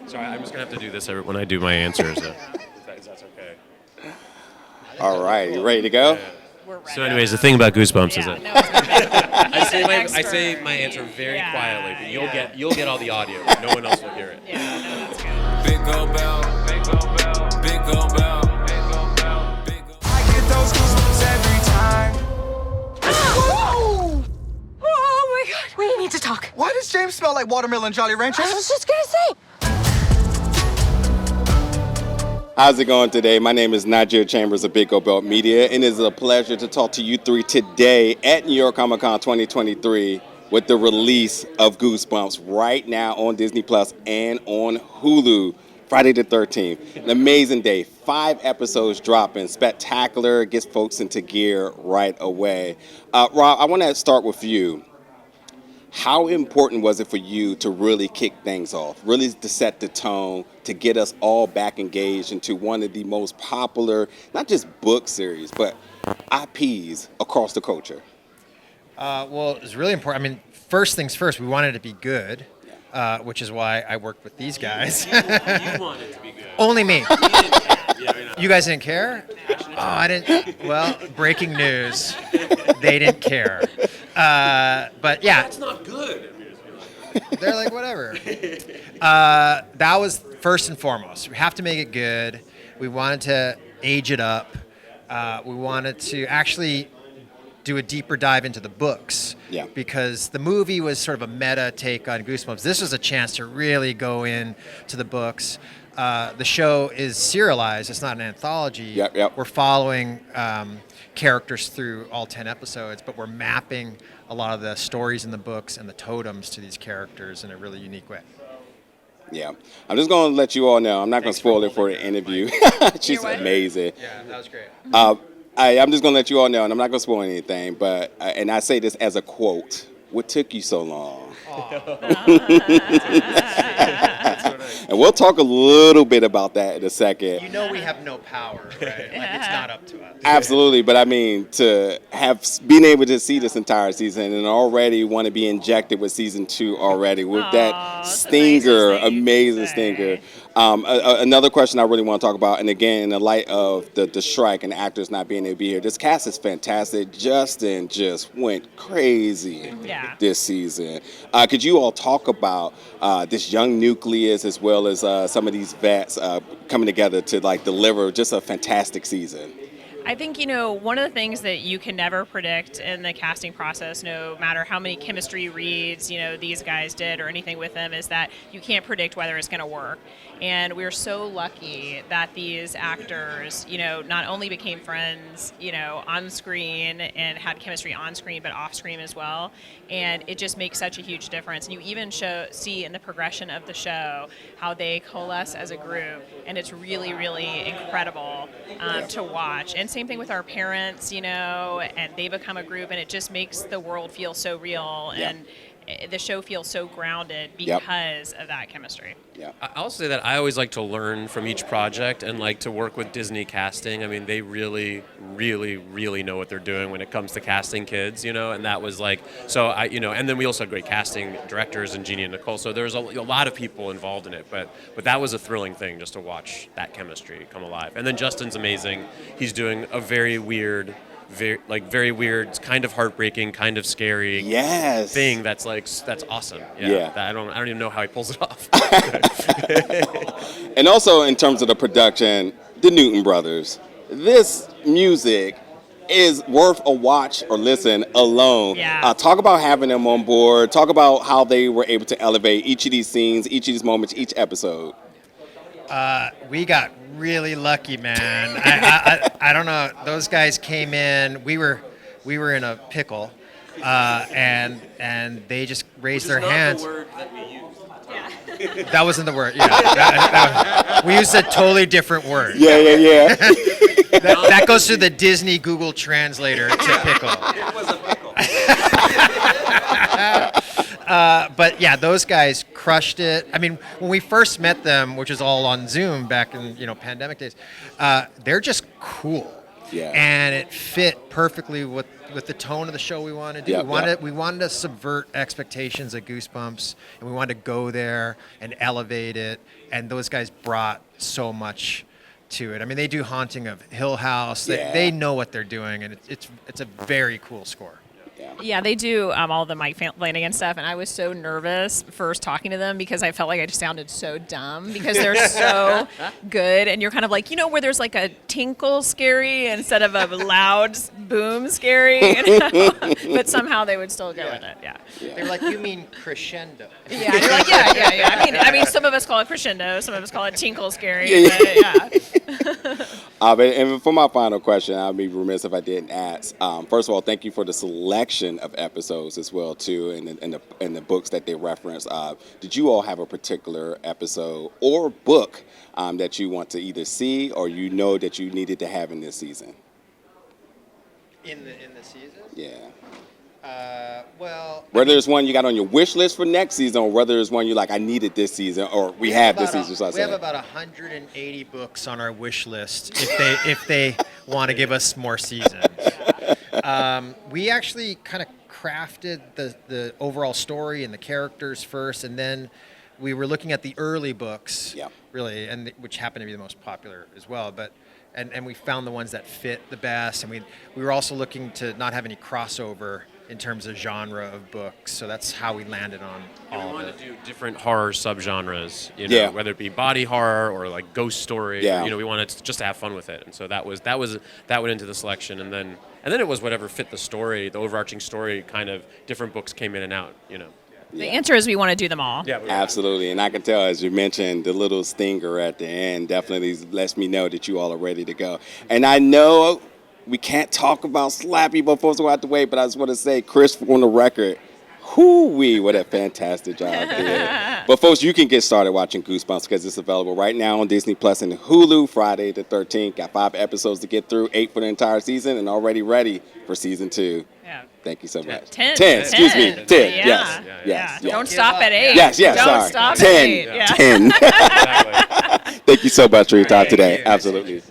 So I'm just going to have to do this when I do my answers. If that's okay. All right, you ready to go? Yeah. We're ready. So anyways, the thing about Goosebumps is Yeah, that no, it's gonna be- I say my answer very Yeah, quietly, but yeah. you'll get all the audio. No one else will hear it. Yeah, no, that's good. Big go bell, big go bell, big go bell, big go bell, big go. I get those goosebumps every time. Oh my god. We need to talk. Why does James smell like watermelon Jolly Ranchers? I was just gonna say. How's it going today? My name is Nigeria Chambers of Big Go Belt Media, and it is a pleasure to talk to you three today at New York Comic Con 2023 with the release of Goosebumps right now on Disney Plus and on Hulu, Friday the 13th. An amazing day. 5 episodes dropping. Spectacular. Gets folks into gear right away. Rob, I want to start with you. How important was it for you to really kick things off, really to set the tone, to get us all back engaged into one of the most popular, not just book series, but IPs across the culture? Well, it's really important. I mean, first things first, we wanted it to be good, which is why I worked with these guys. You want it to be good. Only me. Yeah, You guys didn't care? Oh, I didn't. Well, breaking news. They didn't care. But yeah. That's not good. They're like, whatever. That was first and foremost. We have to make it good. We wanted to age it up. We wanted to actually do a deeper dive into the books. Yeah. Because the movie was sort of a meta take on Goosebumps. This was a chance to really go in to the books. The show is serialized. It's not an anthology. Yep. We're following characters through all 10 episodes, but we're mapping a lot of the stories in the books and the totems to these characters in a really unique way. Yeah. I'm just going to let you all know. I'm not going to spoil it for the interview. She's amazing. Yeah, that was great. I'm just going to let you all know, and I'm not going to spoil anything, but, and I say this as a quote, what took you so long? And we'll talk a little bit about that in a second. You know we have no power, right? Like, it's not up to us. Absolutely, but I mean, to have been able to see this entire season and already want to be injected with season 2 already with that stinger, amazing stinger. Another question I really want to talk about, and again, in the light of the strike and the actors not being able to be here, this cast is fantastic. Justin just went crazy this season. Could you all talk about this young nucleus as well as some of these vets coming together to like deliver just a fantastic season? I think, one of the things that you can never predict in the casting process, no matter how many chemistry reads, these guys did or anything with them, is that you can't predict whether it's going to work. And we're so lucky that these actors, not only became friends, on screen and had chemistry on screen, but off screen as well. And it just makes such a huge difference. And you even see in the progression of the show how they coalesce as a group. And it's really, really incredible to watch. And same thing with our parents, and they become a group, and it just makes the world feel so real. And the show feels so grounded because of that chemistry. Yeah. I'll say that I always like to learn from each project and like to work with Disney casting. I mean, they really, really, really know what they're doing when it comes to casting kids, and that was like, so and then we also had great casting directors and Jeannie and Nicole. So there's a lot of people involved in it, but that was a thrilling thing just to watch that chemistry come alive. And then Justin's amazing. He's doing a very weird, very weird, kind of heartbreaking, kind of scary thing that's awesome. Yeah. I don't even know how he pulls it off. And also in terms of the production, the Newton brothers, this music is worth a watch or listen alone. Yeah. Talk about having them on board. Talk about how they were able to elevate each of these scenes, each of these moments, each episode. We got really lucky, man. I don't know. Those guys came in. We were in a pickle, and they just raised their hands. Not the word that we used. That wasn't the word. Yeah, we used a totally different word. Yeah. That goes through the Disney Google Translator to pickle. It was a pickle. But yeah, those guys crushed it. I mean, when we first met them, which is all on Zoom back in pandemic days, they're just cool. Yeah. And it fit perfectly with the tone of the show we wanted to do. We wanted to subvert expectations of Goosebumps, and we wanted to go there and elevate it. And those guys brought so much to it. I mean, they do Haunting of Hill House. They know what they're doing, and it's a very cool score. Yeah, they do all the Mike Flanagan stuff, and I was so nervous first talking to them because I felt like I just sounded so dumb because they're so good, and you're kind of like, where there's like a tinkle scary instead of a loud boom scary, but somehow they would still go with it. Yeah. They're like, you mean crescendo? Yeah, you're like, yeah. I mean, some of us call it crescendo, some of us call it tinkle scary. But, and for my final question, I'd be remiss if I didn't ask. First of all, thank you for the selection of episodes as well too, and the books that they reference. Did you all have a particular episode or book that you want to either see or that you needed to have in this season? In the season? Yeah. Whether there's one you got on your wish list for next season, or whether there's one you're like, I needed this season, or we have this season. We have about 180 books on our wish list if they want to give us more seasons. We actually kind of crafted the overall story and the characters first, and then we were looking at the early books, really, and which happened to be the most popular as well. But and we found the ones that fit the best, and we were also looking to not have any crossover in terms of genre of books, so that's how we landed on all of it. We wanted to do different horror subgenres, whether it be body horror or like ghost story. We wanted just to have fun with it, and so that went into the selection, and then it was whatever fit the story, the overarching story. Kind of different books came in and out. The answer is we want to do them all. Yeah, absolutely, and I can tell, as you mentioned, the little stinger at the end definitely lets me know that you all are ready to go. And I know we can't talk about Slappy before we have to wait, but I just want to say, Chris, on the record, what a fantastic job there. But folks, you can get started watching Goosebumps because it's available right now on Disney Plus and Hulu, Friday the 13th. Got 5 episodes to get through, 8 for the entire season, and already ready for season 2. Yeah. Thank you so much. 10. Excuse me. 10. Yeah. Yes. Don't stop at 8. Yes. Don't Sorry. stop 10. at 8. Yeah. 10. Exactly. Thank you so much for your time today. you. Absolutely.